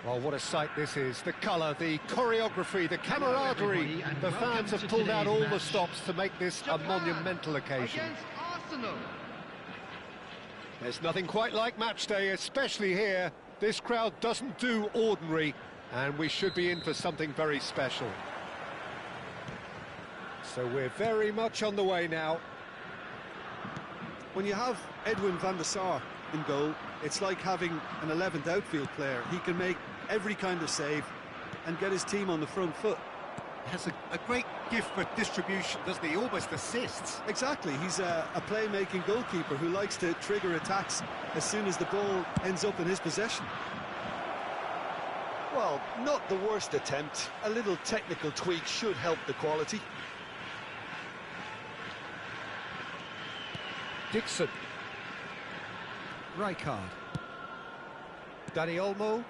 Well, what a sight this is. The colour, the choreography, the camaraderie. The fans have pulled out all the stops to make this a monumental occasion. There's nothing quite like match day, especially here. This crowd doesn't do ordinary, and we should be in for something very special. So we're very much on the way now. When you have Edwin van der Sar in goal, it's like having an 11th outfield player. He can make every kind of save and get his team on the front foot. Has a great gift for distribution, doesn't he? Almost assists. Exactly, he's a playmaking goalkeeper who likes to trigger attacks as soon as the ball ends up in his possession. Well, not the worst attempt. A little technical tweak should help the quality. Dixon. Rijkaard. Dani Olmo.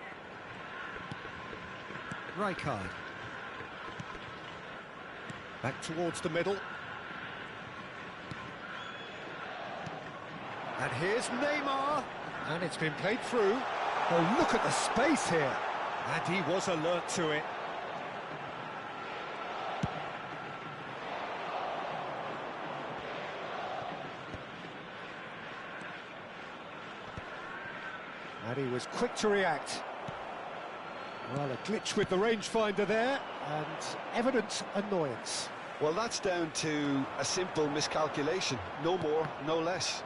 Rijkaard. Back towards the middle. And here's Neymar. And it's been played through. Oh, look at the space here. And he was alert to it. And he was quick to react. Well, a glitch with the rangefinder there, and evident annoyance. Well, that's down to a simple miscalculation. No more, no less.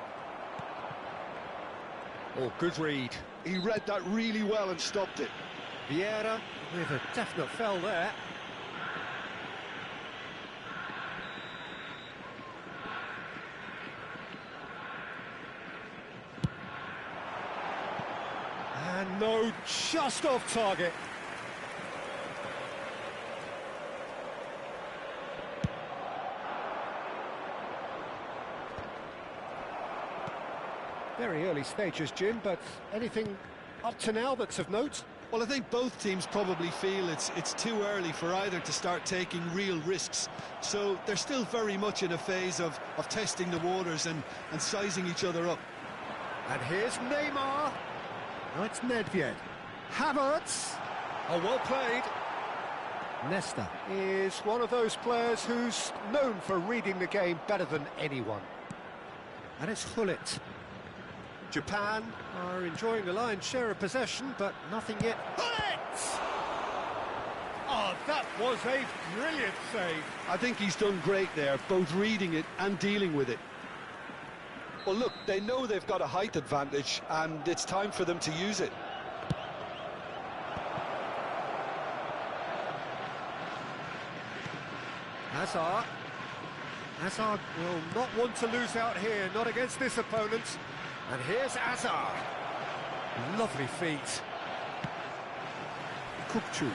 Oh, good read. He read that really well and stopped it. Vieira with a definite foul there. And no, just off target. Very early stages, Jim, but anything up to now that's of note? Well, I think both teams probably feel it's too early for either to start taking real risks. So they're still very much in a phase of testing the waters and sizing each other up. And here's Neymar. No, it's Nedved. Havertz. Oh, well played. Nesta is one of those players who's known for reading the game better than anyone. And it's Hullet. Japan are enjoying the lion's share of possession, but nothing yet. Hullet! Oh, that was a brilliant save. I think he's done great there, both reading it and dealing with it. Well, look, they know they've got a height advantage, and it's time for them to use it. Hazard. Hazard will not want to lose out here, not against this opponent. And here's Hazard. Lovely feet. Kukçu.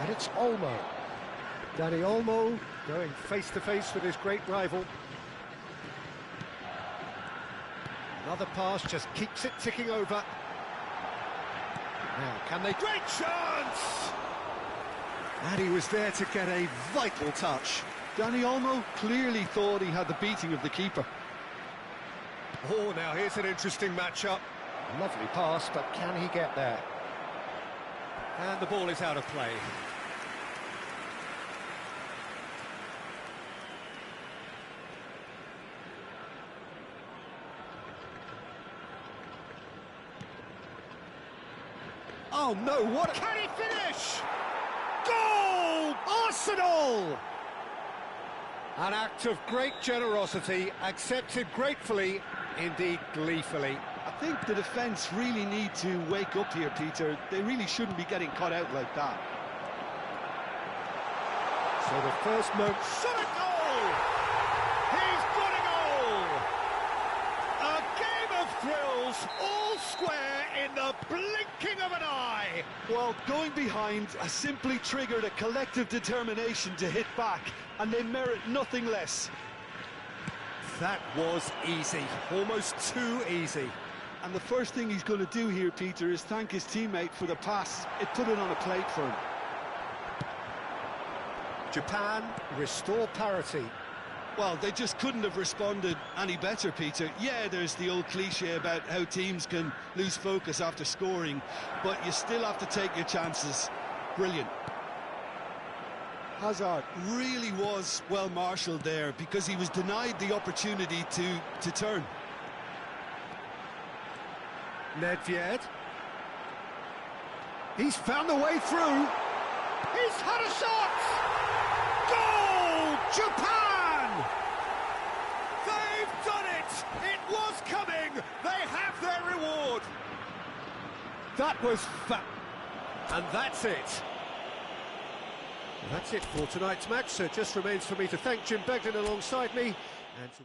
And it's Olmo. Danny Olmo going face-to-face with his great rival. Another pass just keeps it ticking over. Now, can they... Great chance! And he was there to get a vital touch. Danny Olmo clearly thought he had the beating of the keeper. Oh, now here's an interesting matchup. Lovely pass, but can he get there? And the ball is out of play. Oh no, what can he finish? Goal! Arsenal! An act of great generosity, accepted gratefully, indeed gleefully. I think the defence really need to wake up here, Peter. They really shouldn't be getting caught out like that. So the first moment... Shot a goal! He's got a goal! A game of thrills, all square in the blinking of an eye. Well, going behind has simply triggered a collective determination to hit back, and they merit nothing less. That was easy, almost too easy. And the first thing he's going to do here, Peter, is thank his teammate for the pass. It put it on a plate for him. Japan restore parity. Well, they just couldn't have responded any better, Peter. Yeah, there's the old cliche about how teams can lose focus after scoring, but you still have to take your chances. Brilliant. Hazard really was well marshalled there because he was denied the opportunity to turn. Nedved. He's found the way through. He's had a shot! Goal! Japan! They've done it! It was coming! They have their reward! That was and that's it. That's it for tonight's match, so it just remains for me to thank Jim Begden alongside me and to...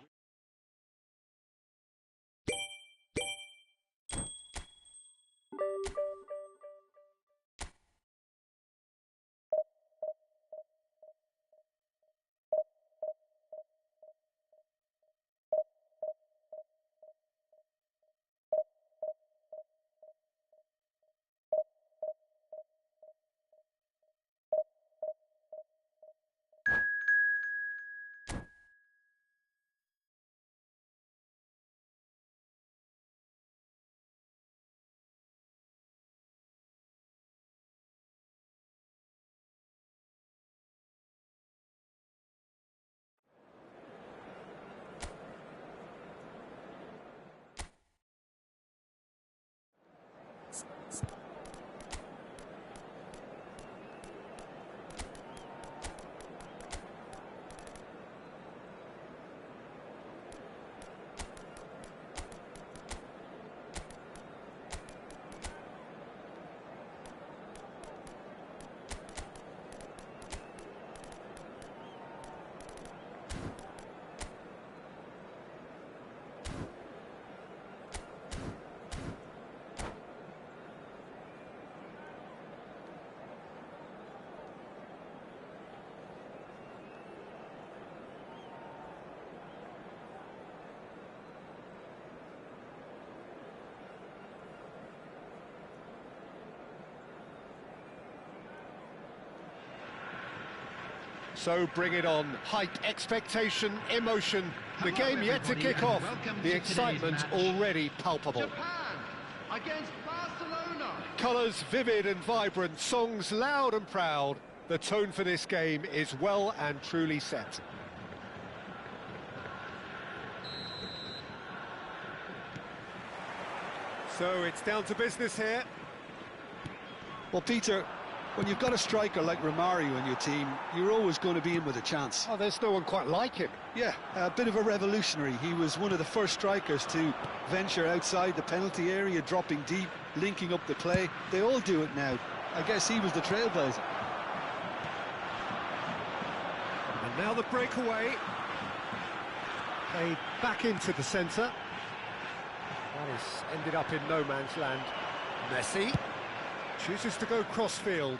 So bring it on. Hype, expectation, emotion. The game yet to kick off. The excitement already palpable. Japan against Barcelona. Colours vivid and vibrant, songs loud and proud. The tone for this game is well and truly set. So it's down to business here. Well, Peter, when you've got a striker like Romario in your team, you're always going to be in with a chance. Oh, there's no one quite like him. Yeah, a bit of a revolutionary. He was one of the first strikers to venture outside the penalty area, dropping deep, linking up the play. They all do it now. I guess he was the trailblazer. And now the breakaway. Played back into the centre. That has ended up in no man's land. Messi chooses to go crossfield.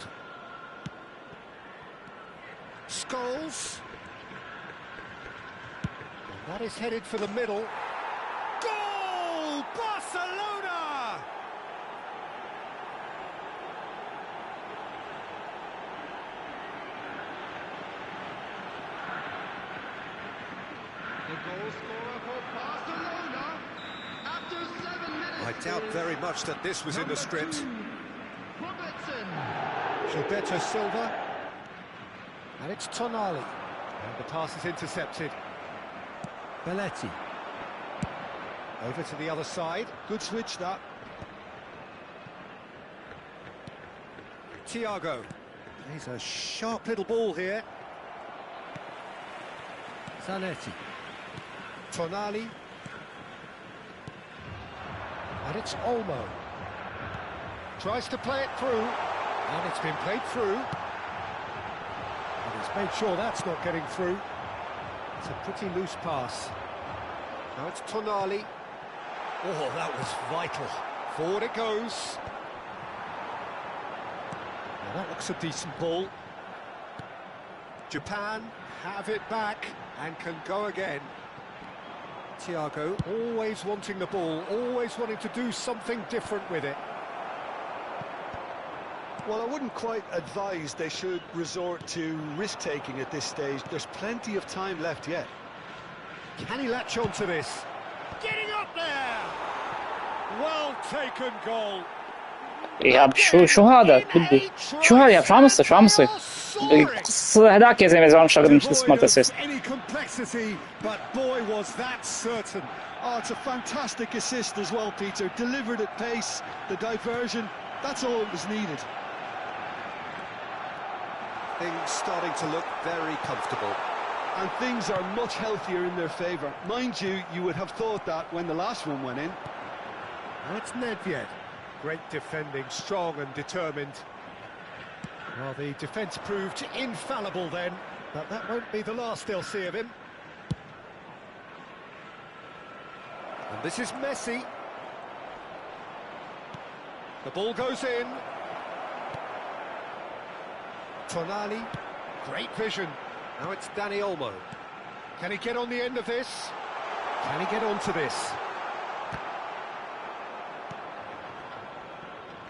Scholes. And that is headed for the middle. Goal! Barcelona! The goal scorer for Barcelona after 7 minutes. I doubt very much that this was in the script. Robertson. Gilberto Silva. And it's Tonali. And the pass is intercepted. Belletti. Over to the other side. Good switch, that. Thiago. He's a sharp little ball here. Zanetti. Tonali. And it's Olmo. Tries to play it through. And it's been played through. And he's made sure that's not getting through. It's a pretty loose pass. Now it's Tonali. Oh, that was vital. Forward it goes. Now that looks a decent ball. Japan have it back and can go again. Thiago always wanting the ball, always wanting to do something different with it. Well, I wouldn't quite advise they should resort to risk-taking at this stage. There's plenty of time left yet. Can he latch on to this? Getting up there! Well taken goal. يا شو هذا بدي شو هذا يا شو عم يصير هذاك يا زلمه اذا عم شغل مش سمارت اسيست. Any complexity, but boy was that certain. Oh, it's a fantastic assist as well, Peter. Delivered at pace, the diversion, that's all that was needed. Things starting to look very comfortable. And things are much healthier in their favour. Mind you, you would have thought that when the last one went in. And it's Nedved. Great defending, strong and determined. Well, the defence proved infallible then, but that won't be the last they'll see of him. And this is Messi. The ball goes in. Tonali, great vision. Now it's Dani Olmo. Can he get on the end of this? Can he get onto this?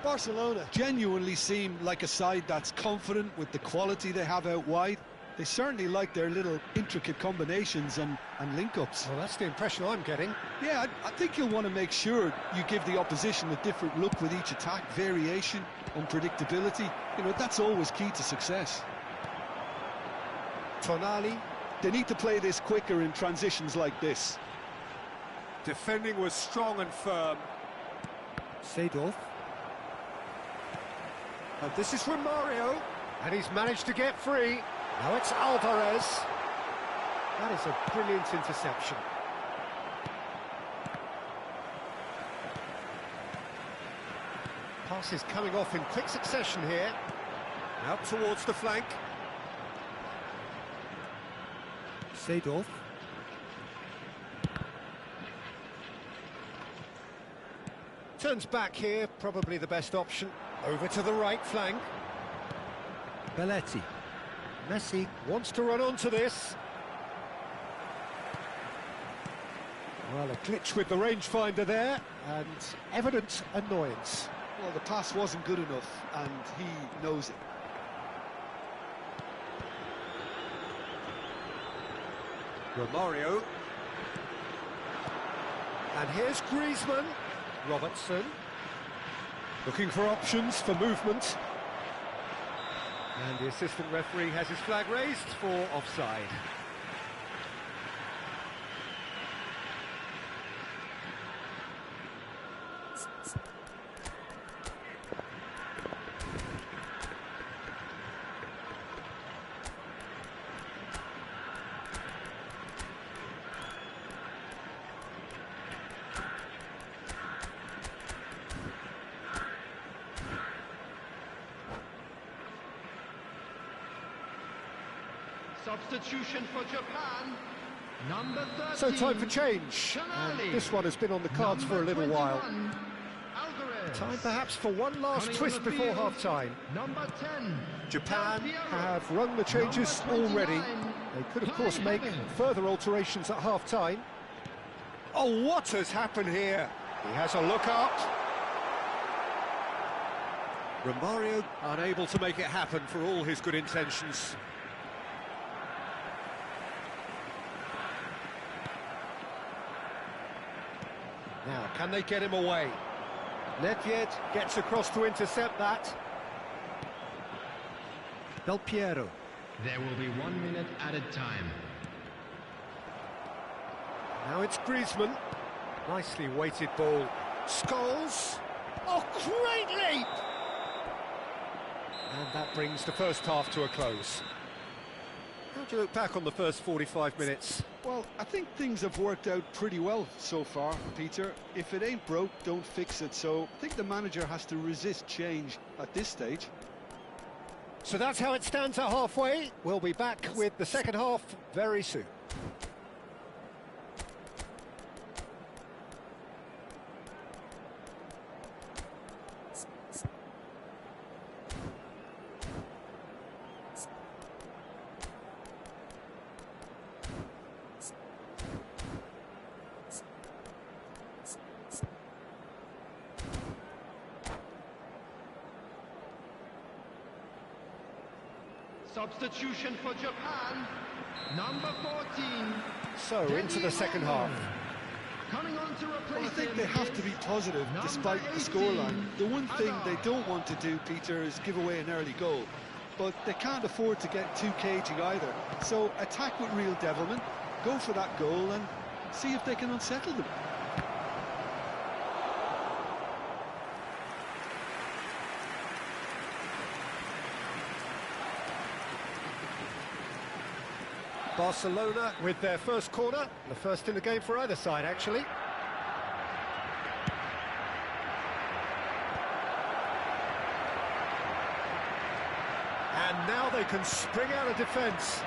Barcelona genuinely seem like a side that's confident with the quality they have out wide. They certainly like their little intricate combinations and link-ups. Well, that's the impression I'm getting. Yeah, I think you'll want to make sure you give the opposition a different look with each attack, variation, unpredictability. You know, that's always key to success. Tonali. They need to play this quicker in transitions like this. Defending was strong and firm. Seedorf. And this is from Mario, and he's managed to get free. Now it's Alvarez. That is a brilliant interception. Passes coming off in quick succession here. Out towards the flank. Seedorf. Turns back here, probably the best option. Over to the right flank. Belletti. Messi wants to run onto this. Well, a glitch with the rangefinder there, and evident annoyance. Well, the pass wasn't good enough, and he knows it. Romario. And here's Griezmann. Robertson. Looking for options for movement. And the assistant referee has his flag raised for offside. Substitution for Japan, number 13. So time for change. And this one has been on the cards for a little while. Alvarez. Time perhaps for one last Coming twist on the before field, half-time. Number 10. Japan Del Piero. have run the changes Number 29, already. They could, of course, make Evans. further alterations at half-time. Oh, what has happened here? He has a look up. Romario unable to make it happen for all his good intentions. Now, can they get him away? Nedved gets across to intercept that. Del Piero. There will be 1 minute added time. Now it's Griezmann. Nicely weighted ball. Scholes. Oh, great leap! And that brings the first half to a close. How do you look back on the first 45 minutes? Well, I think things have worked out pretty well so far, Peter. If it ain't broke, don't fix it. So I think the manager has to resist change at this stage. So that's how it stands at halfway. We'll be back with the second half very soon. Substitution for Japan, number 14. So into the second half. Coming on to replace Well, I think him they have is to be positive number despite the 18, scoreline. The one thing they Hazard. don't want to do, Peter, is give away an early goal. But they can't afford to get too cagey either. So attack with real devilment, go for that goal and see if they can unsettle them. Barcelona with their first corner, the first in the game for either side, actually. And now they can spring out of defence.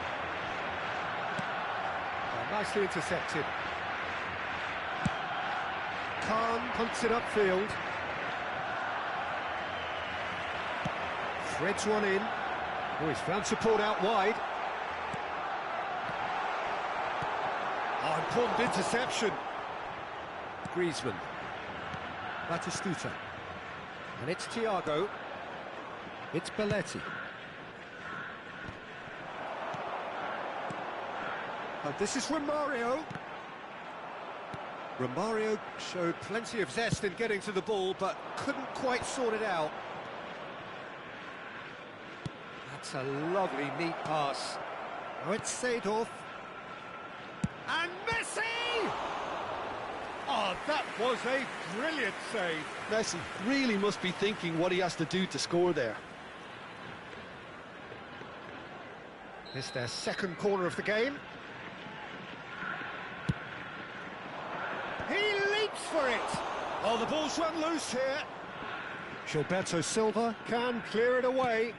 Nicely intercepted. Khan punts it upfield. Threads one in. Oh, he's found support out wide. Oh, important interception. Griezmann. Batistuta. And it's Thiago. It's Belletti. And this is Romario. Romario showed plenty of zest in getting to the ball, but couldn't quite sort it out. That's a lovely, neat pass. Now it's Seedorf. And Messi! Oh, that was a brilliant save. Messi really must be thinking what he has to do to score there. It's their second corner of the game. He leaps for it! Oh, the ball's run loose here. Gilberto Silva can clear it away.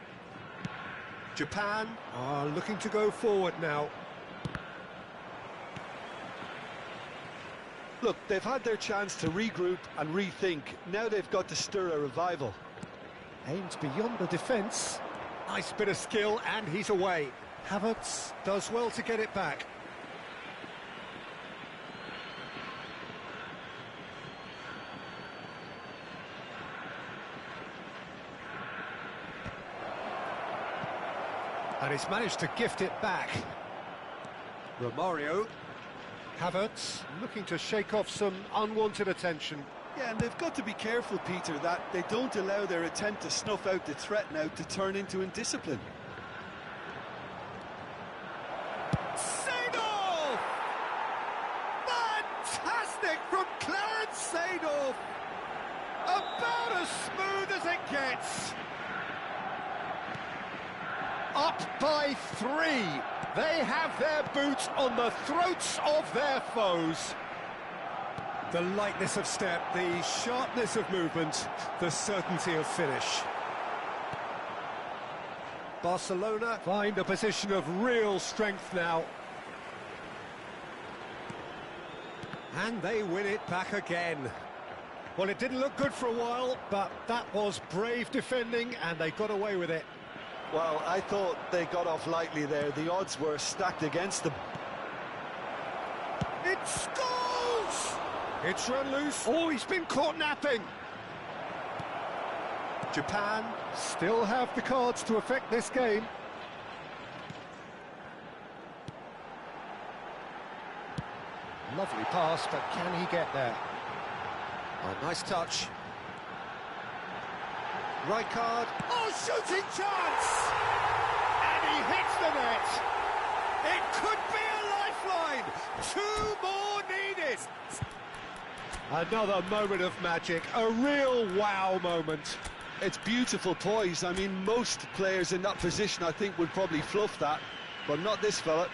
Japan are looking to go forward now. Look, they've had their chance to regroup and rethink. Now they've got to stir a revival. Aims beyond the defence. Nice bit of skill, and he's away. Havertz does well to get it back. And he's managed to gift it back. Romario. Havertz looking to shake off some unwanted attention. Yeah, and they've got to be careful, Peter, that they don't allow their attempt to snuff out the threat now to turn into indiscipline. Seedorf! Fantastic from Clarence Seedorf! About as smooth as it gets. Up by 3. They have their boots on the throats of their foes. The lightness of step, the sharpness of movement, the certainty of finish. Barcelona find a position of real strength now. And they win it back again. Well, it didn't look good for a while, but that was brave defending, and they got away with it. Well, I thought they got off lightly there. The odds were stacked against them. It's goals! It's run loose. Oh, he's been caught napping. Japan still have the cards to affect this game. Lovely pass, but can he get there? Oh, nice touch. Rijkaard. Oh, shooting chance! And he hits the net. It could be a lifeline. 2 more needed. Another moment of magic, a real wow moment. It's beautiful poise. I mean, most players in that position, I think, would probably fluff that, but not this fella.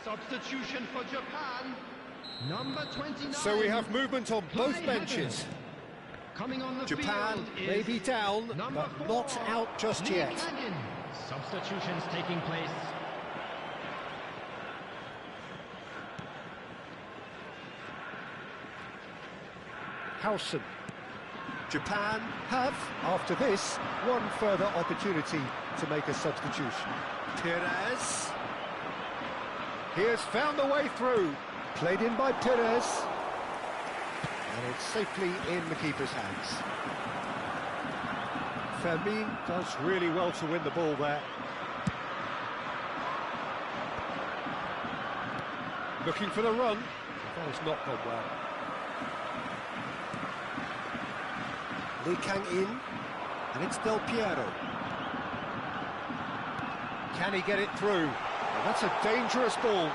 Substitution for Japan, number 29. So we have movement on both benches. Coming on the Japan field may is be down, number but 4, not out just Lee yet. Canyon. Substitutions taking place. Howson. Japan have, after this, one further opportunity to make a substitution. Perez. He has found a way through. Played in by Perez. And it's safely in the keeper's hands. Fermin does really well to win the ball there. Looking for the run. That has not gone well. Lee Kang-in, and it's Del Piero. Can he get it through? Oh, that's a dangerous ball.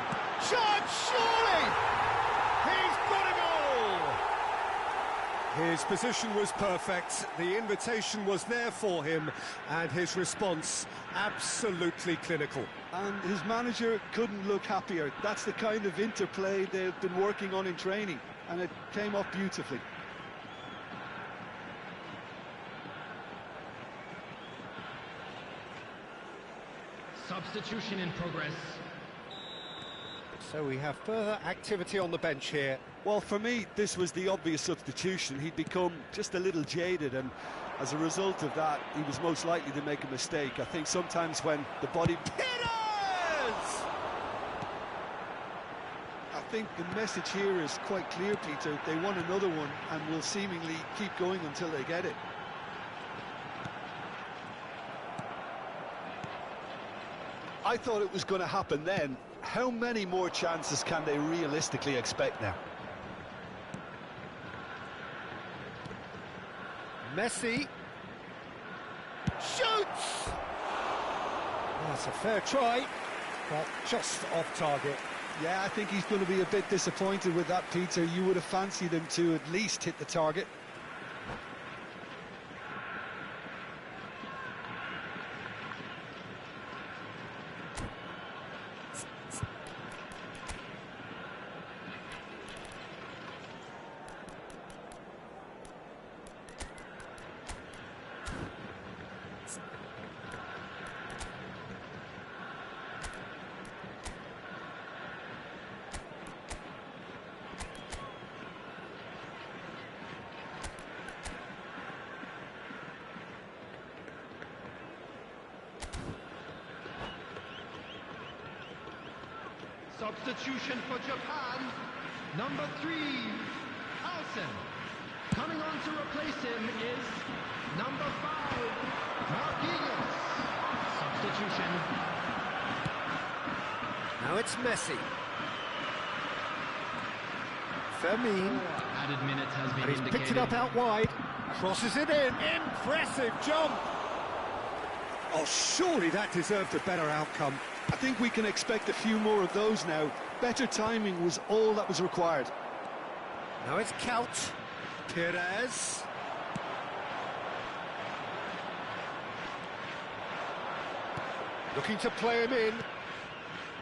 Shot, surely! He's got it all! His position was perfect, the invitation was there for him, and his response absolutely clinical. And his manager couldn't look happier. That's the kind of interplay they've been working on in training. and it came off beautifully. Substitution in progress. So we have further activity on the bench here. Well, for me, this was the obvious substitution. He'd become just a little jaded, and as a result of that, he was most likely to make a mistake. I think sometimes when the body... Pitters! I think the message here is quite clear, Peter. They want another one and will seemingly keep going until they get it. I thought it was going to happen then. How many more chances can they realistically expect now? Messi shoots! That's a fair try, but just off target. Yeah, I think he's going to be a bit disappointed with that, Peter. You would have fancied him to at least hit the target. Substitution for Japan. Number 3, Carlsen. Coming on to replace him is number 5, Marquinhos. Substitution. Now it's Messi. Fermin. Added minutes has been And he's indicated. picked it up out wide. Crosses it in. Impressive jump. Oh, surely that deserved a better outcome. I think we can expect a few more of those now. Better timing was all that was required. Now it's Couch. Perez. Looking to play him in.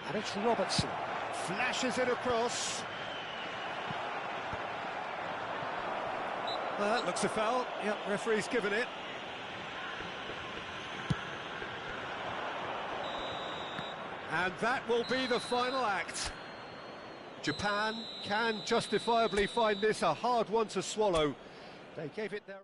And it's Robertson. Flashes it across. That looks a foul. Yep, referee's given it. And that will be the final act. Japan can justifiably find this a hard one to swallow. They gave it their...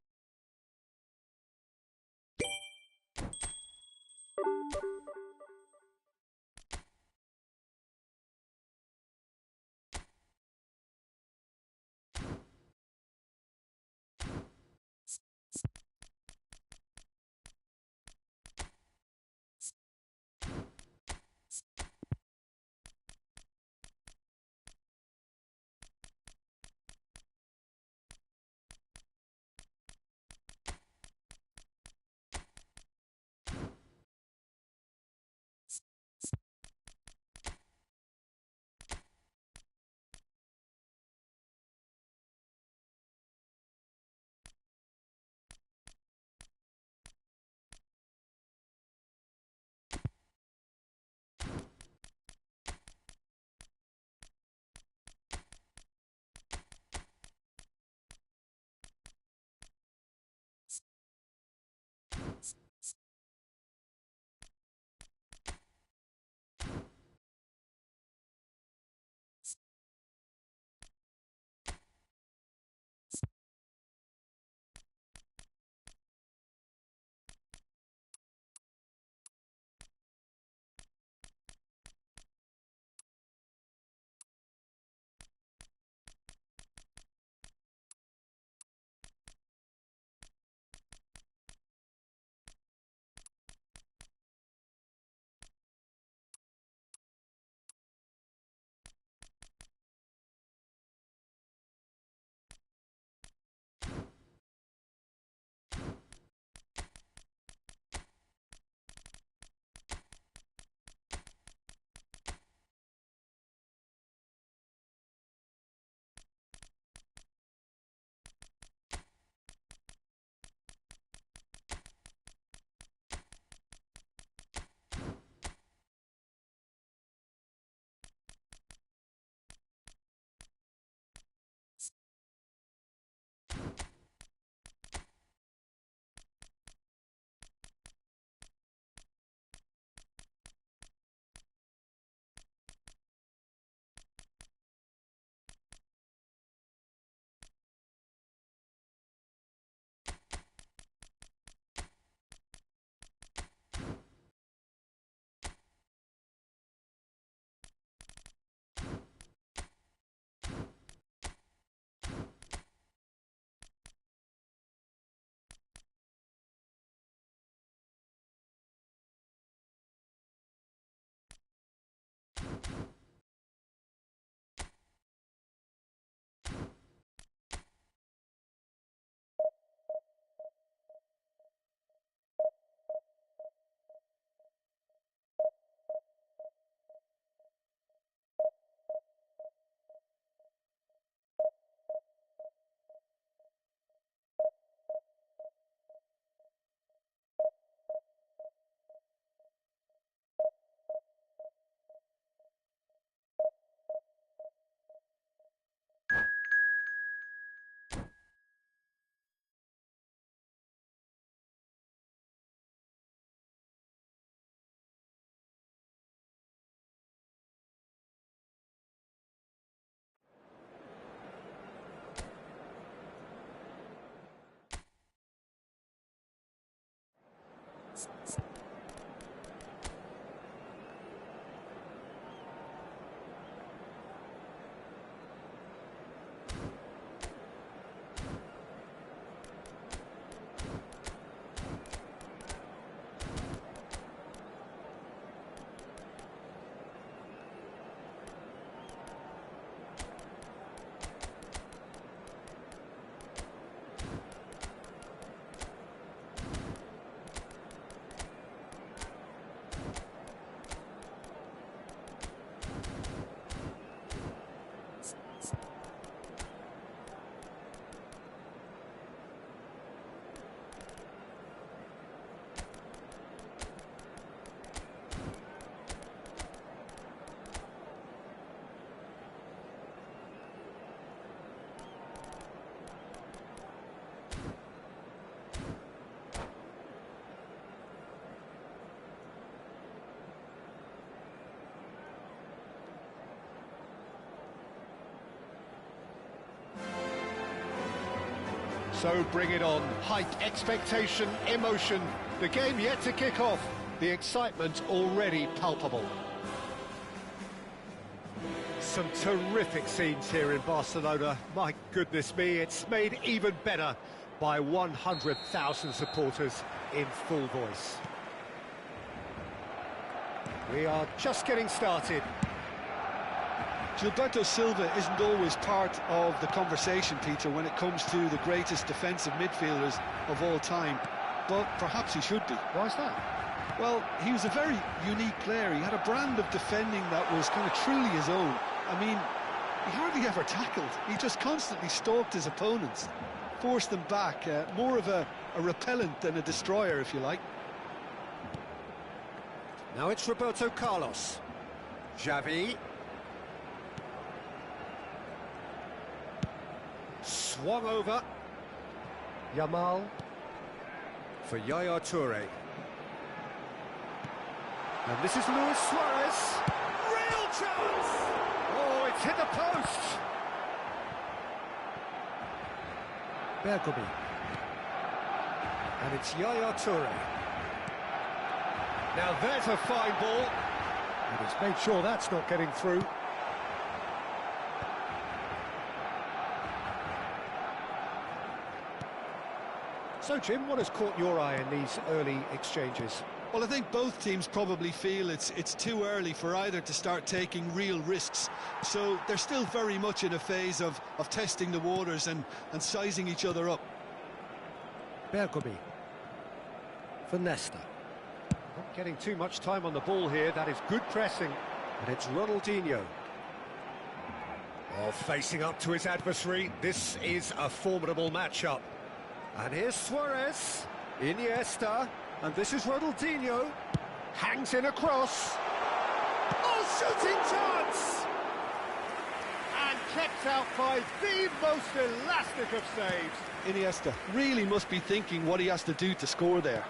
So bring it on. Height, expectation, emotion. The game yet to kick off. The excitement already palpable. Some terrific scenes here in Barcelona. My goodness me, it's made even better by 100,000 supporters in full voice. We are just getting started. Gilberto Silva isn't always part of the conversation, Peter, when it comes to the greatest defensive midfielders of all time, but perhaps he should be. Why is that? Well, he was a very unique player. He had a brand of defending that was kind of truly his own. I mean, he hardly ever tackled. He just constantly stalked his opponents, forced them back, more of a repellent than a destroyer, if you like. Now it's Roberto Carlos. Xavi. Swung over. Yamal. For Yaya Toure. And this is Luis Suarez. Real chance! Oh, it's hit the post! Bergomi. And it's Yaya Toure. Now there's a fine ball. And he's made sure that's not getting through. So, Jim, what has caught your eye in these early exchanges? Well, I think both teams probably feel it's too early for either to start taking real risks. So they're still very much in a phase of testing the waters and sizing each other up. Bergomi. For Nesta. Not getting too much time on the ball here. That is good pressing. And it's Ronaldinho. Oh, facing up to his adversary. This is a formidable matchup. And here's Suarez, Iniesta, and this is Ronaldinho. Hangs in across. Oh, shooting chance! And kept out by the most elastic of saves. Iniesta really must be thinking what he has to do to score there.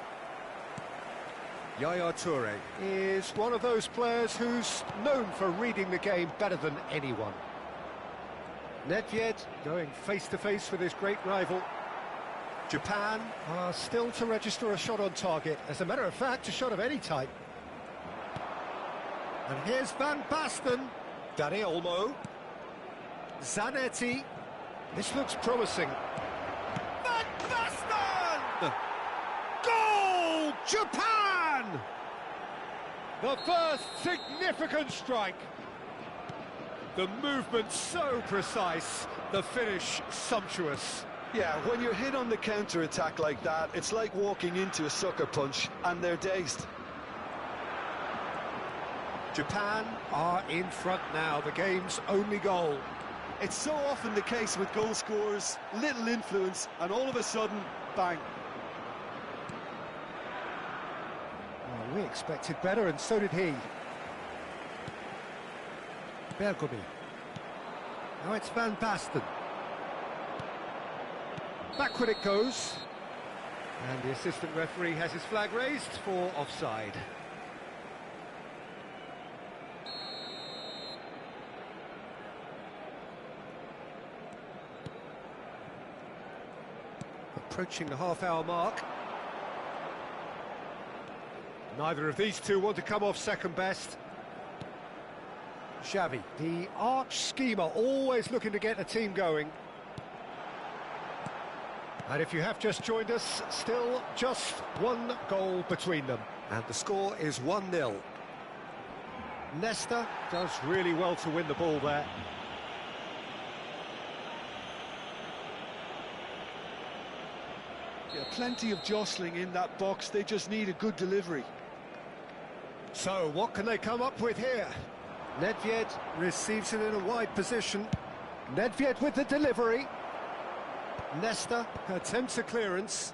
Yaya Toure is one of those players who's known for reading the game better than anyone. Nedved going face-to-face with his great rival. Japan are still to register a shot on target. As a matter of fact, a shot of any type. And here's Van Basten. Dani Olmo. Zanetti. This looks promising. Van Basten! Goal! Japan! The first significant strike. The movement so precise, the finish sumptuous. Yeah, when you're hit on the counter-attack like that, it's like walking into a sucker punch, and they're dazed. Japan are in front now, the game's only goal. It's so often the case with goal scorers, little influence, and all of a sudden, bang. Well, we expected better, and so did he. Bergomi. Now it's Van Basten. Backward it goes, and the assistant referee has his flag raised for offside. Approaching the half-hour mark. Neither of these two want to come off second best. Xavi, the arch schemer, always looking to get the team going. And if you have just joined us, still just one goal between them. And the score is 1-0. Nesta does really well to win the ball there. Yeah, plenty of jostling in that box. They just need a good delivery. So, what can they come up with here? Nedved receives it in a wide position. Nedved with the delivery. Nesta attempts a clearance.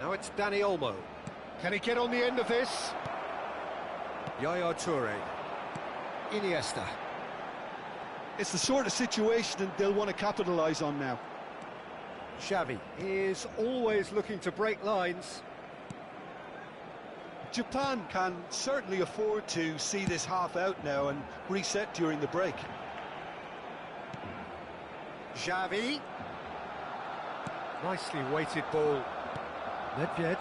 Now it's Dani Olmo. Can he get on the end of this? Yaya Toure. Iniesta. It's the sort of situation that they'll want to capitalise on now. Xavi is always looking to break lines. Japan can certainly afford to see this half out now and reset during the break. Xavi. Nicely weighted ball. Nedved.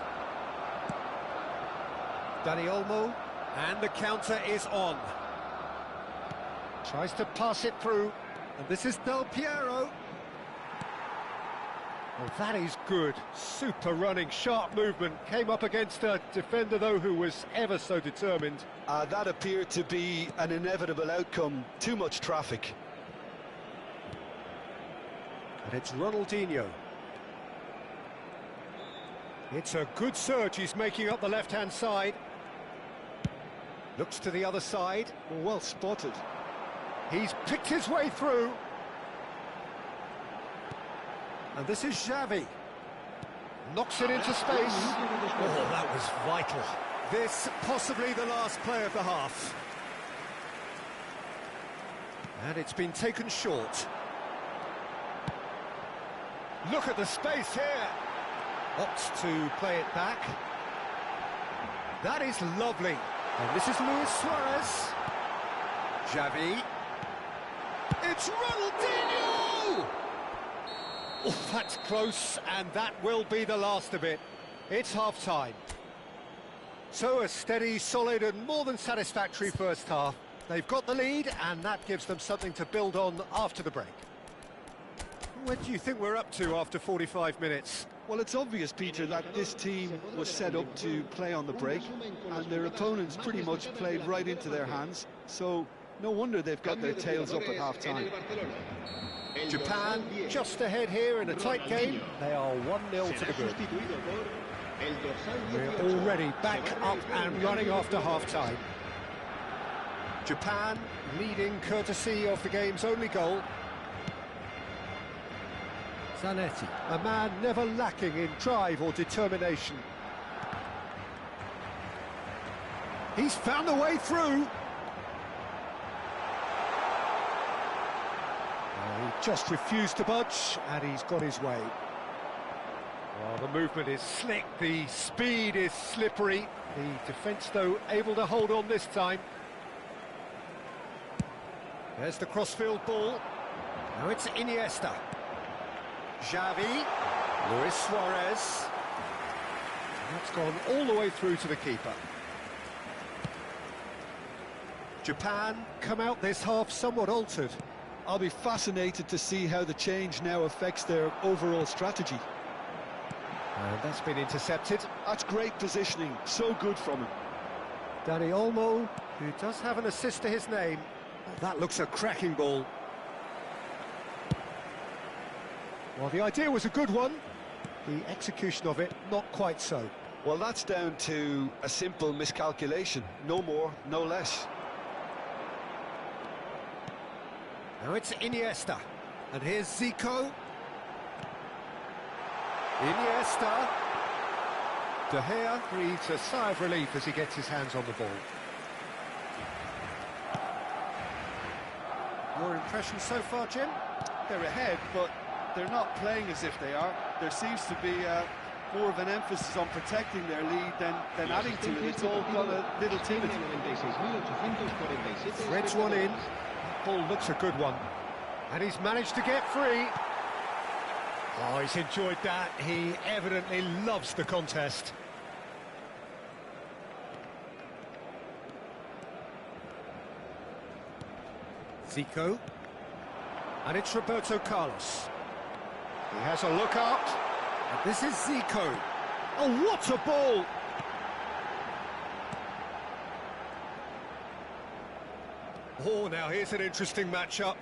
Dani Olmo. And the counter is on. Tries to pass it through. And this is Del Piero. Oh, that is good. Super running, sharp movement. Came up against a defender, though, who was ever so determined. That appeared to be an inevitable outcome. Too much traffic. And it's Ronaldinho. It's a good surge. He's making up the left-hand side. Looks to the other side. Well spotted. He's picked his way through. And this is Xavi. Knocks it into space. Oh, that was vital. This possibly the last play of the half. And it's been taken short. Look at the space here. Opts to play it back. That is lovely. And this is Luis Suarez. Xavi. It's Ronaldinho! Oh, that's close, and that will be the last of it. It's half-time. So a steady, solid and more than satisfactory first half. They've got the lead, and that gives them something to build on after the break. What do you think we're up to after 45 minutes? Well, it's obvious, Peter, that this team was set up to play on the break, and their opponents pretty much played right into their hands, so no wonder they've got their tails up at half-time. Japan just ahead here in a tight game. They are 1-0 to the good. We're already back up and running after half-time. Japan leading courtesy of the game's only goal. Zanetti, a man never lacking in drive or determination. He's found a way through. He just refused to budge, and he's got his way. Well, the movement is slick, the speed is slippery. The defence, though, able to hold on this time. There's the crossfield ball. Now it's Iniesta. Xavi. Luis Suarez. And that's gone all the way through to the keeper. Japan come out this half somewhat altered. I'll be fascinated to see how the change now affects their overall strategy. And that's been intercepted. That's great positioning, so good from him. Dani Olmo, who does have an assist to his name. That looks a cracking ball. Well, the idea was a good one. The execution of it, not quite so. Well, that's down to a simple miscalculation. No more, no less. Now it's Iniesta. And here's Zico. Iniesta. De Gea breathes a sigh of relief as he gets his hands on the ball. Your impression so far, Jim? They're ahead, but they're not playing as if they are. There seems to be more of an emphasis on protecting their lead than adding to it. It's all gone a little timid. Threads one in. That ball looks a good one. And he's managed to get free. Oh, he's enjoyed that. He evidently loves the contest. Zico. And it's Roberto Carlos. He has a look out. And this is Zico. Oh, what a ball! Oh, now here's an interesting matchup.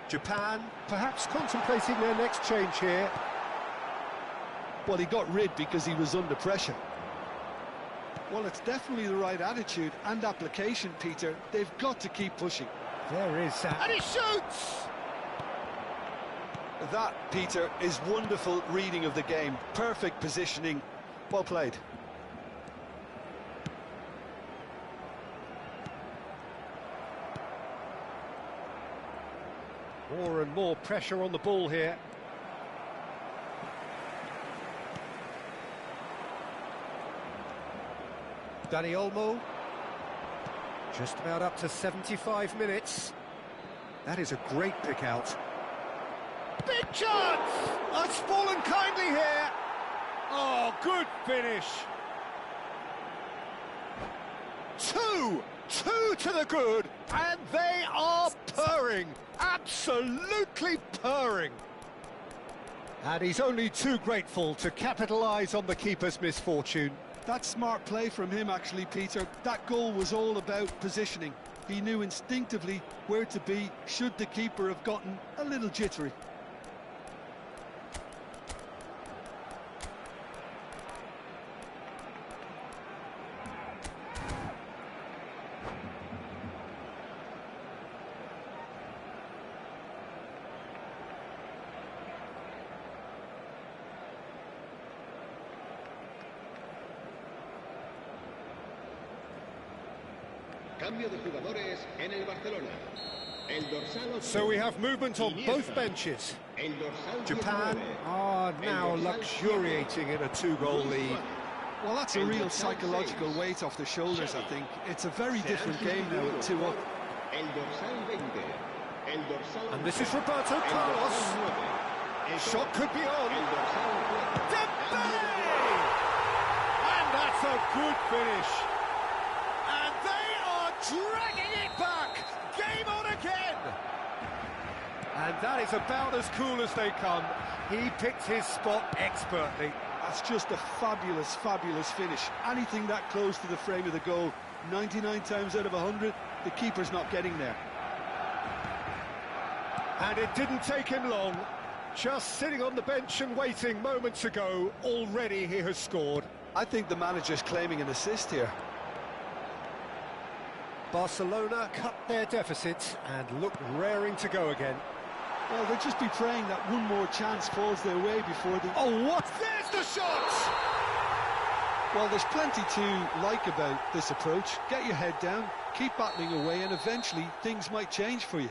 Japan perhaps contemplating their next change here. Well, he got rid because he was under pressure. Well, it's definitely the right attitude and application, Peter. They've got to keep pushing. There is that. And he shoots! That, Peter, is wonderful reading of the game. Perfect positioning. Well played. More and more pressure on the ball here. Dani Olmo. Just about up to 75 minutes. That is a great pick out. Big chance! It's fallen kindly here. Oh, good finish. Two to the good, and they are purring. Absolutely purring. And he's only too grateful to capitalise on the keeper's misfortune. That's smart play from him, actually, Peter. That goal was all about positioning. He knew instinctively where to be should the keeper have gotten a little jittery. Cambio de jugadores en el Barcelona. El dorsal 8. So we have movement on both benches. El dorsal Japan 19. are now luxuriating in a two-goal lead. Well, that's a real psychological weight off the shoulders, I think. It's a very different game now at 2-up. El dorsal 20. El dorsal And this is Roberto Carlos. Shot could be on. El dorsal 4. Dembele! And that's a good finish. And they are dragging it back. Game on again. And that is about as cool as they come. He picked his spot expertly. That's just a fabulous, fabulous finish. Anything that close to the frame of the goal, 99 times out of 100, the keeper's not getting there. And it didn't take him long. Just sitting on the bench and waiting moments ago, already he has scored. I think the manager's claiming an assist here. Barcelona cut their deficit and look raring to go again. Well, they'll just be praying that one more chance falls their way before the... Oh, what? There's the shot! Well, there's plenty to like about this approach. Get your head down, keep battling away, and eventually things might change for you.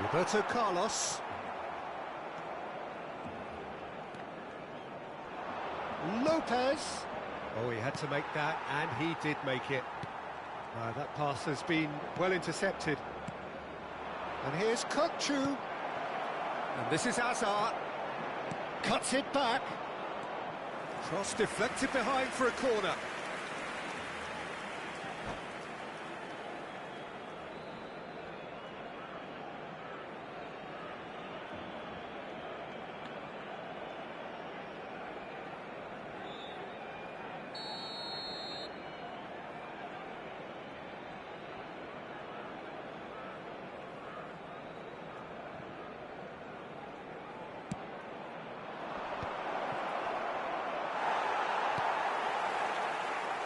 Roberto Carlos. Lopez. Oh, he had to make that, and he did make it. That pass has been well intercepted. And here's Kokchu. And this is Hazard. Cuts it back. Cross deflected behind for a corner.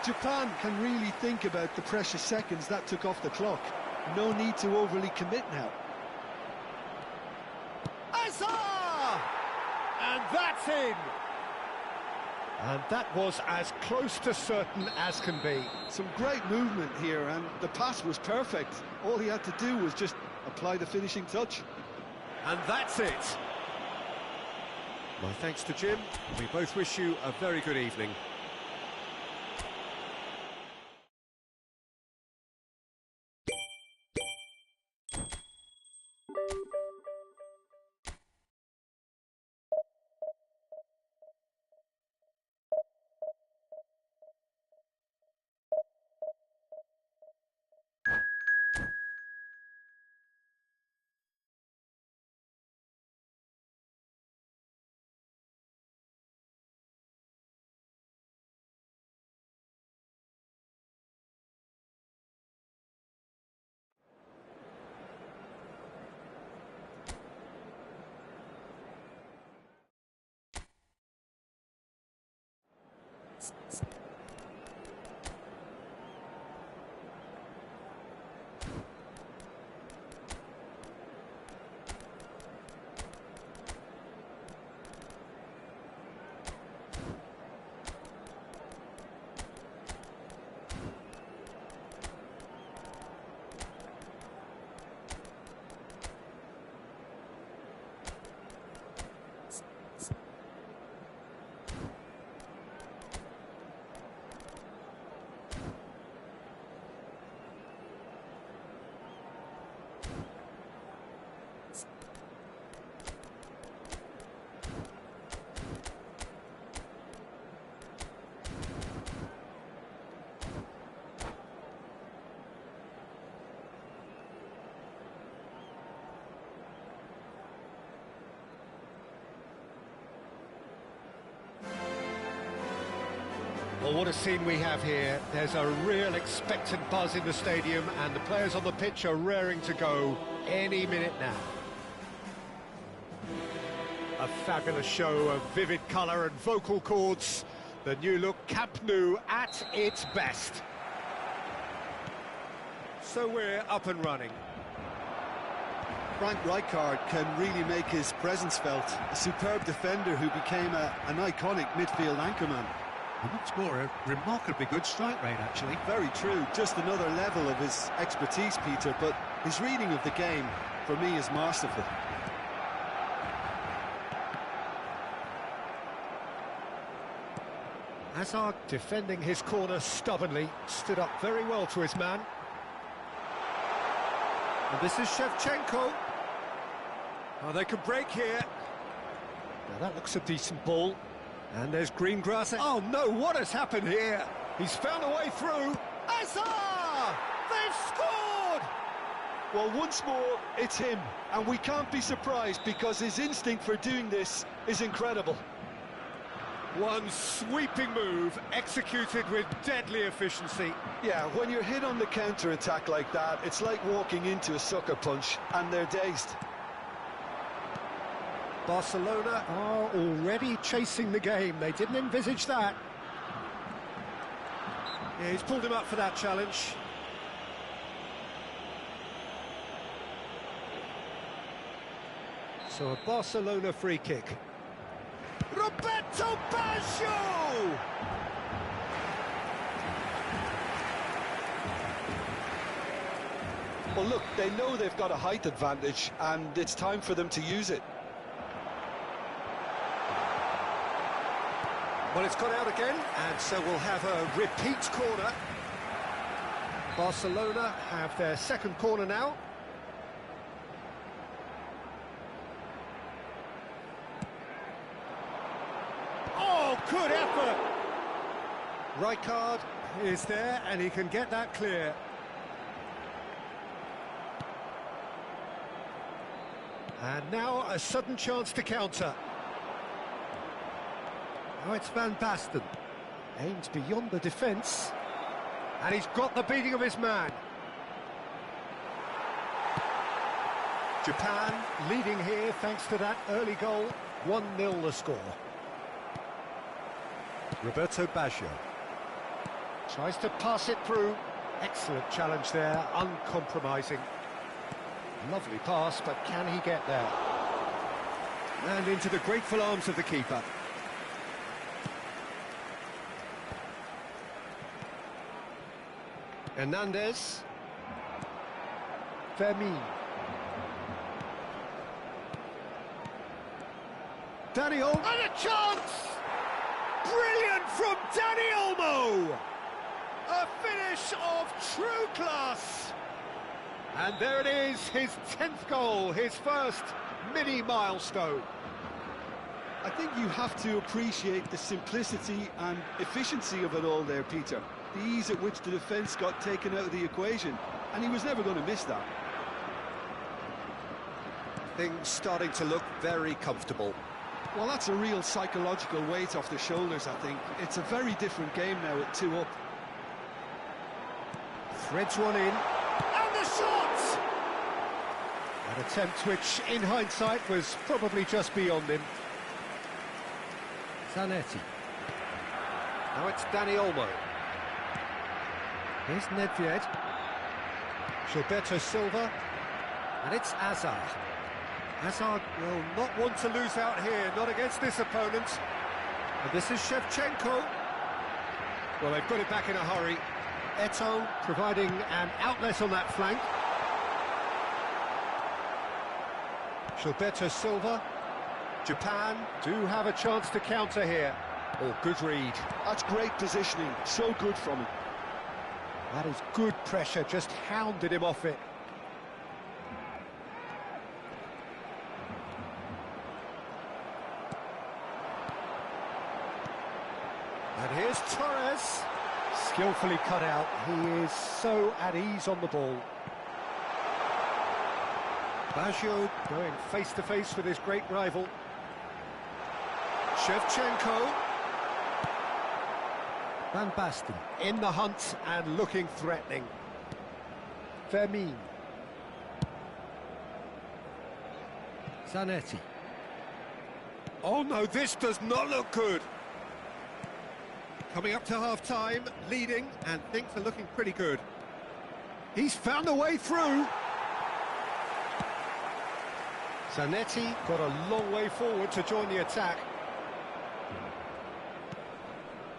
Japan can really think about the precious seconds that took off the clock. No need to overly commit now. Hazard! And that's in! And that was as close to certain as can be. Some great movement here, and the pass was perfect. All he had to do was just apply the finishing touch. And that's it. My thanks to Jim. We both wish you a very good evening. Well, what a scene we have here. There's a real expectant buzz in the stadium, and the players on the pitch are raring to go any minute now. A fabulous show of vivid colour and vocal cords. The new look Camp Nou at its best. So we're up and running. Frank Rijkaard can really make his presence felt. A superb defender who became an iconic midfield anchorman. And what's more, a remarkably good strike rate, actually. Very true. Just another level of his expertise, Peter, but his reading of the game, for me, is masterful. Hazard defending his corner stubbornly, stood up very well to his man. And this is Shevchenko. Oh, they could break here. Now that looks a decent ball. And there's green grass. Oh no, what has happened here? He's found a way through. Hazard! They've scored! Well, once more, it's him. And we can't be surprised because his instinct for doing this is incredible. One sweeping move, executed with deadly efficiency. Yeah, when you're hit on the counter-attack like that, it's like walking into a sucker punch, and they're dazed. Barcelona are already chasing the game. They didn't envisage that. Yeah, he's pulled him up for that challenge. So a Barcelona free kick. Roberto Baggio! Well, look, they know they've got a height advantage, and it's time for them to use it. Well, it's gone out again, and so we'll have a repeat corner. Barcelona have their second corner now. Oh, good effort! Rijkaard is there, and he can get that clear. And now a sudden chance to counter. Now it's Van Basten. Aims beyond the defence. And he's got the beating of his man. Japan leading here thanks to that early goal. 1-0 the score. Roberto Baggio. Tries to pass it through. Excellent challenge there, uncompromising. Lovely pass, but can he get there? And into the grateful arms of the keeper. Hernandez. Fermin. Daniel. And a chance! Brilliant from Dani Olmo! A finish of true class! And there it is, his 10th goal, his first mini milestone. I think you have to appreciate the simplicity and efficiency of it all there, Peter. The ease at which the defence got taken out of the equation, and he was never going to miss that. Things starting to look very comfortable. Well, that's a real psychological weight off the shoulders, I think. It's a very different game now at 2 up. Threads one in. And the shot! An attempt which, in hindsight, was probably just beyond him. Zanetti. Now it's Dani Olmo. Here's Nedved. Gilberto Silva. And it's Hazard. Hazard will not want to lose out here, not against this opponent. And this is Shevchenko. Well, they've got it back in a hurry. Eto'o providing an outlet on that flank. Gilberto Silva. Japan do have a chance to counter here. Oh, good read. That's great positioning, so good from him. That is good pressure, just hounded him off it. And here's Torres. Skillfully cut out. He is so at ease on the ball. Baggio going face-to-face with his great rival. Shevchenko. Van Basten in the hunt and looking threatening. Vermin. Zanetti. Oh no, this does not look good. Coming up to half-time, leading, and things are looking pretty good. He's found a way through. Zanetti got a long way forward to join the attack.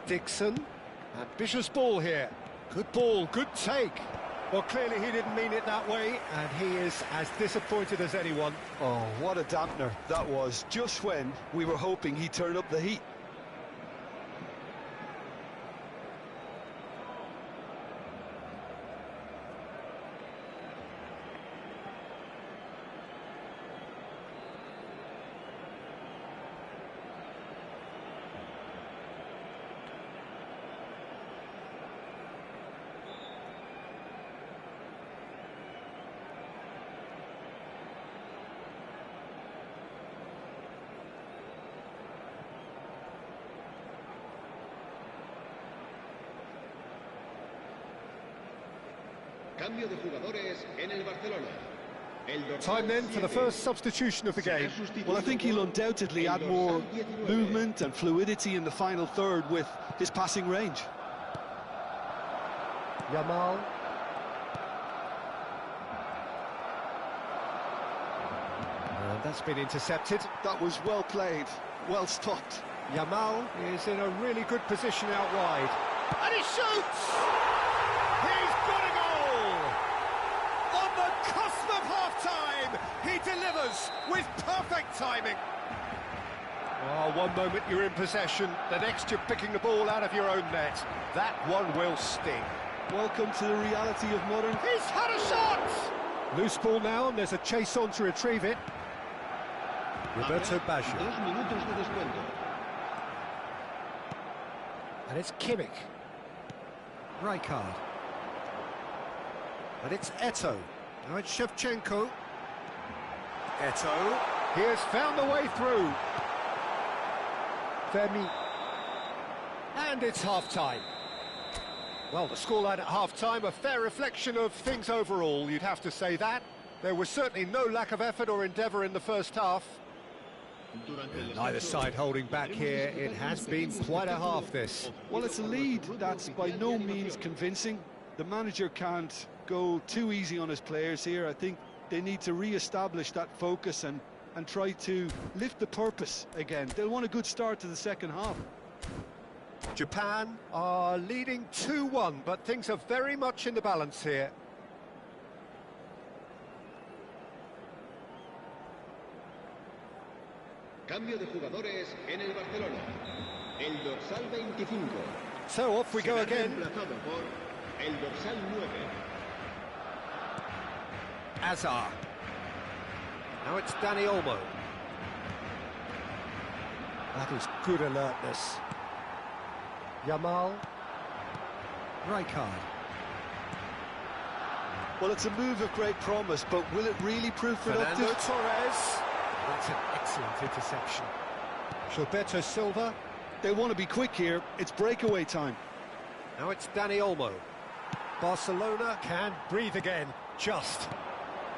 Dixon, ambitious ball here. Good ball, good take. Well, clearly he didn't mean it that way, and he is as disappointed as anyone. Oh, what a dampener that was, just when we were hoping he'd turn up the heat. Cambio de jugadores en el Barcelona. Time then for the first substitution of the game. Well, I think he'll undoubtedly add more movement and fluidity in the final third with his passing range. Yamal. And that's been intercepted. That was well played, well stopped. Yamal is in a really good position out wide. And he shoots! He's got a goal! On the cusp of half-time, he delivers with perfect timing. Oh, one moment you're in possession, the next you're picking the ball out of your own net. That one will sting. Welcome to the reality of modern... He's had a shot! Loose ball now, and there's a chase on to retrieve it. Roberto Baggio. 2 minutos de descuento. And it's Kimmich. Rijkaard. And it's Eto'o. Now it's Shevchenko. Eto'o. He has found a way through. Vermin. And it's half-time. Well, the scoreline at half-time, a fair reflection of things overall, you'd have to say that. There was certainly no lack of effort or endeavour in the first half. Neither side holding back here. It has been quite a half, this. Well, it's a lead that's by no means convincing. The manager can't go too easy on his players here. I think they need to re-establish that focus and try to lift the purpose again. They'll want a good start to the second half. Japan are leading 2-1, but things are very much in the balance here. Cambio de jugadores en el Barcelona. El dorsal 25. So off we go again. Reemplazado por el dorsal 9. Hazard. Now it's Dani Olmo. That is good alertness. Yamal. Rijkaard. Well, it's a move of great promise, but will it really prove productive? Fernando Torres. That's an excellent interception. Gilberto Silva. They want to be quick here. It's breakaway time. Now it's Dani Olmo. Barcelona can breathe again, just.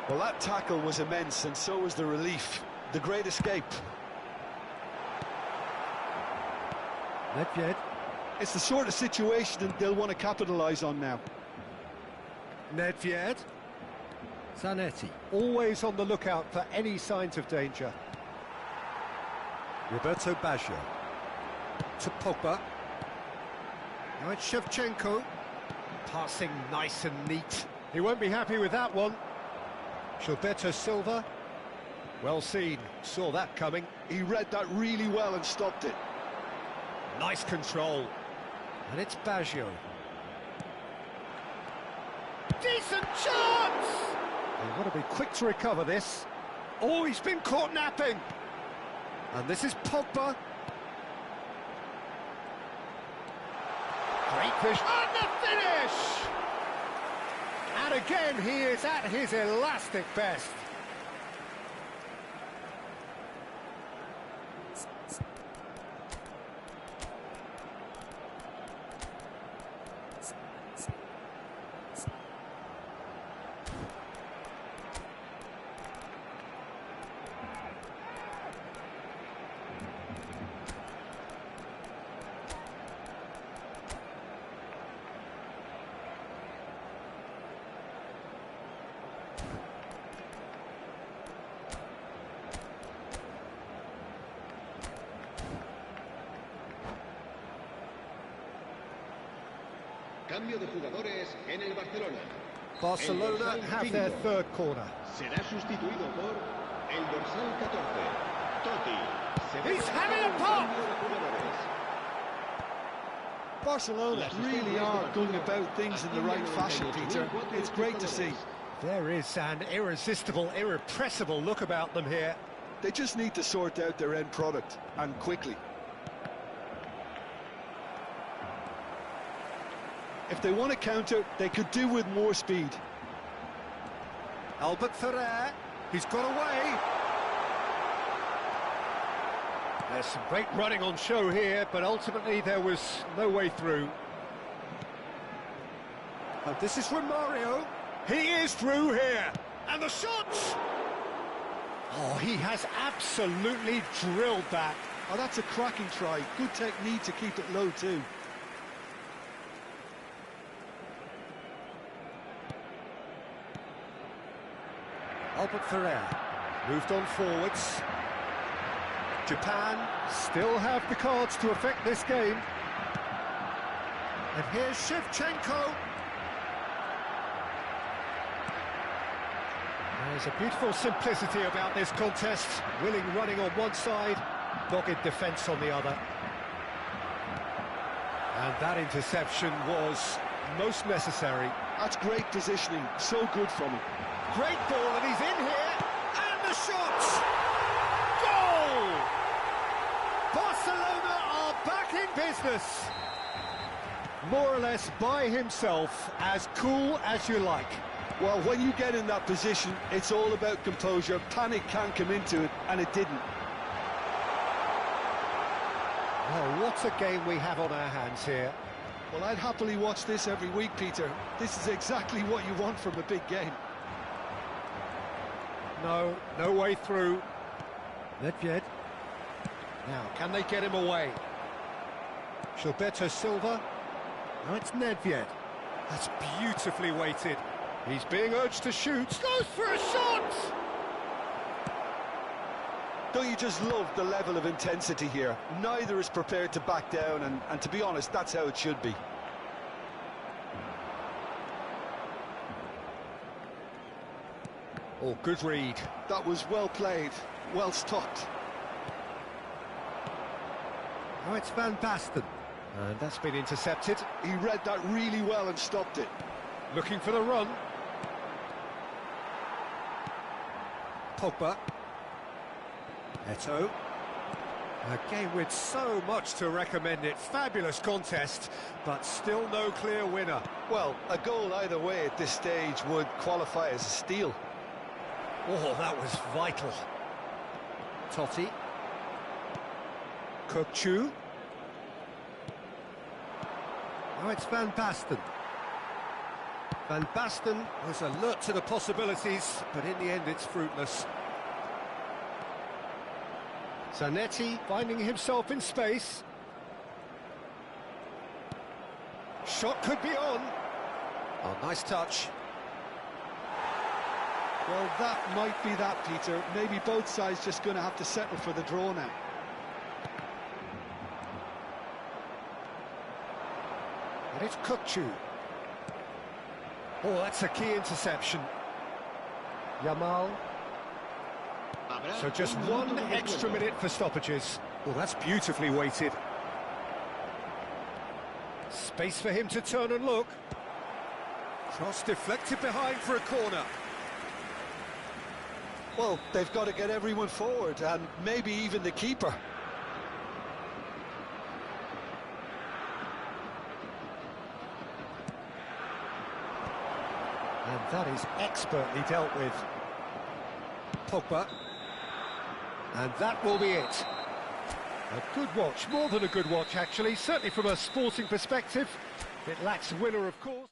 Well, that tackle was immense, and so was the relief. The great escape. Nedved. It's the sort of situation that they'll want to capitalise on now. Nedved. Zanetti, always on the lookout for any signs of danger. Roberto Baggio. To Pogba. Now it's Shevchenko. Passing nice and neat. He won't be happy with that one. Gilberto Silva. Well seen, saw that coming. He read that really well and stopped it. Nice control. And it's Baggio. Decent chance! They've got to be quick to recover this. Oh, he's been caught napping. And this is Pogba. Great vision. And the finish! And again, he is at his elastic best. Cambio de jugadores en el Barcelona. Barcelona have their third corner. Será sustituido por el dorsal 14, Totti. He's having a pop! Barcelona really are going about things in the right fashion, Peter. It's great to see. There is an irresistible, irrepressible look about them here. They just need to sort out their end product, and quickly. If they want to counter, they could do with more speed. Albert Ferrer, he's got away. There's some great running on show here, but ultimately there was no way through. Oh, this is Romario. He is through here. And the shots! Oh, he has absolutely drilled that. Oh, that's a cracking try. Good technique to keep it low too. Albert Ferrer moved on forwards. Japan still have the cards to affect this game. And here's Shevchenko. There's a beautiful simplicity about this contest. Willing running on one side, dogged defence on the other. And that interception was most necessary. That's great positioning, so good from him. Great ball, and he's in here, and the shot! Goal! Barcelona are back in business. More or less by himself, as cool as you like. Well, when you get in that position, it's all about composure. Panic can't come into it, and it didn't. Well, what a game we have on our hands here. Well, I'd happily watch this every week, Peter. This is exactly what you want from a big game. No way through. Nedved. Now, can they get him away? Gilberto Silva. Now it's Nedved. That's beautifully weighted. He's being urged to shoot. Goes for a shot! Don't you just love the level of intensity here? Neither is prepared to back down, and to be honest, that's how it should be. Oh, good read. That was well played, well stopped. Now it's Van Basten. And that's been intercepted. He read that really well and stopped it. Looking for the run. Pogba. Eto'o. A game with so much to recommend it. Fabulous contest, but still no clear winner. Well, a goal either way at this stage would qualify as a steal. Oh, that was vital. Totti. Kokchu. Now it's Van Basten. Van Basten was alert to the possibilities, but in the end it's fruitless. Zanetti finding himself in space. Shot could be on. Oh, nice touch. Well, that might be that, Peter. Maybe both sides just going to have to settle for the draw now. And it's Kutchu. Oh, that's a key interception. Yamal. So just one extra minute for stoppages. Well, that's beautifully weighted. Space for him to turn and look. Cross deflected behind for a corner. Well, they've got to get everyone forward, and maybe even the keeper. And that is expertly dealt with. Pogba. And that will be it. A good watch, more than a good watch actually, certainly from a sporting perspective. It lacks winner, of course.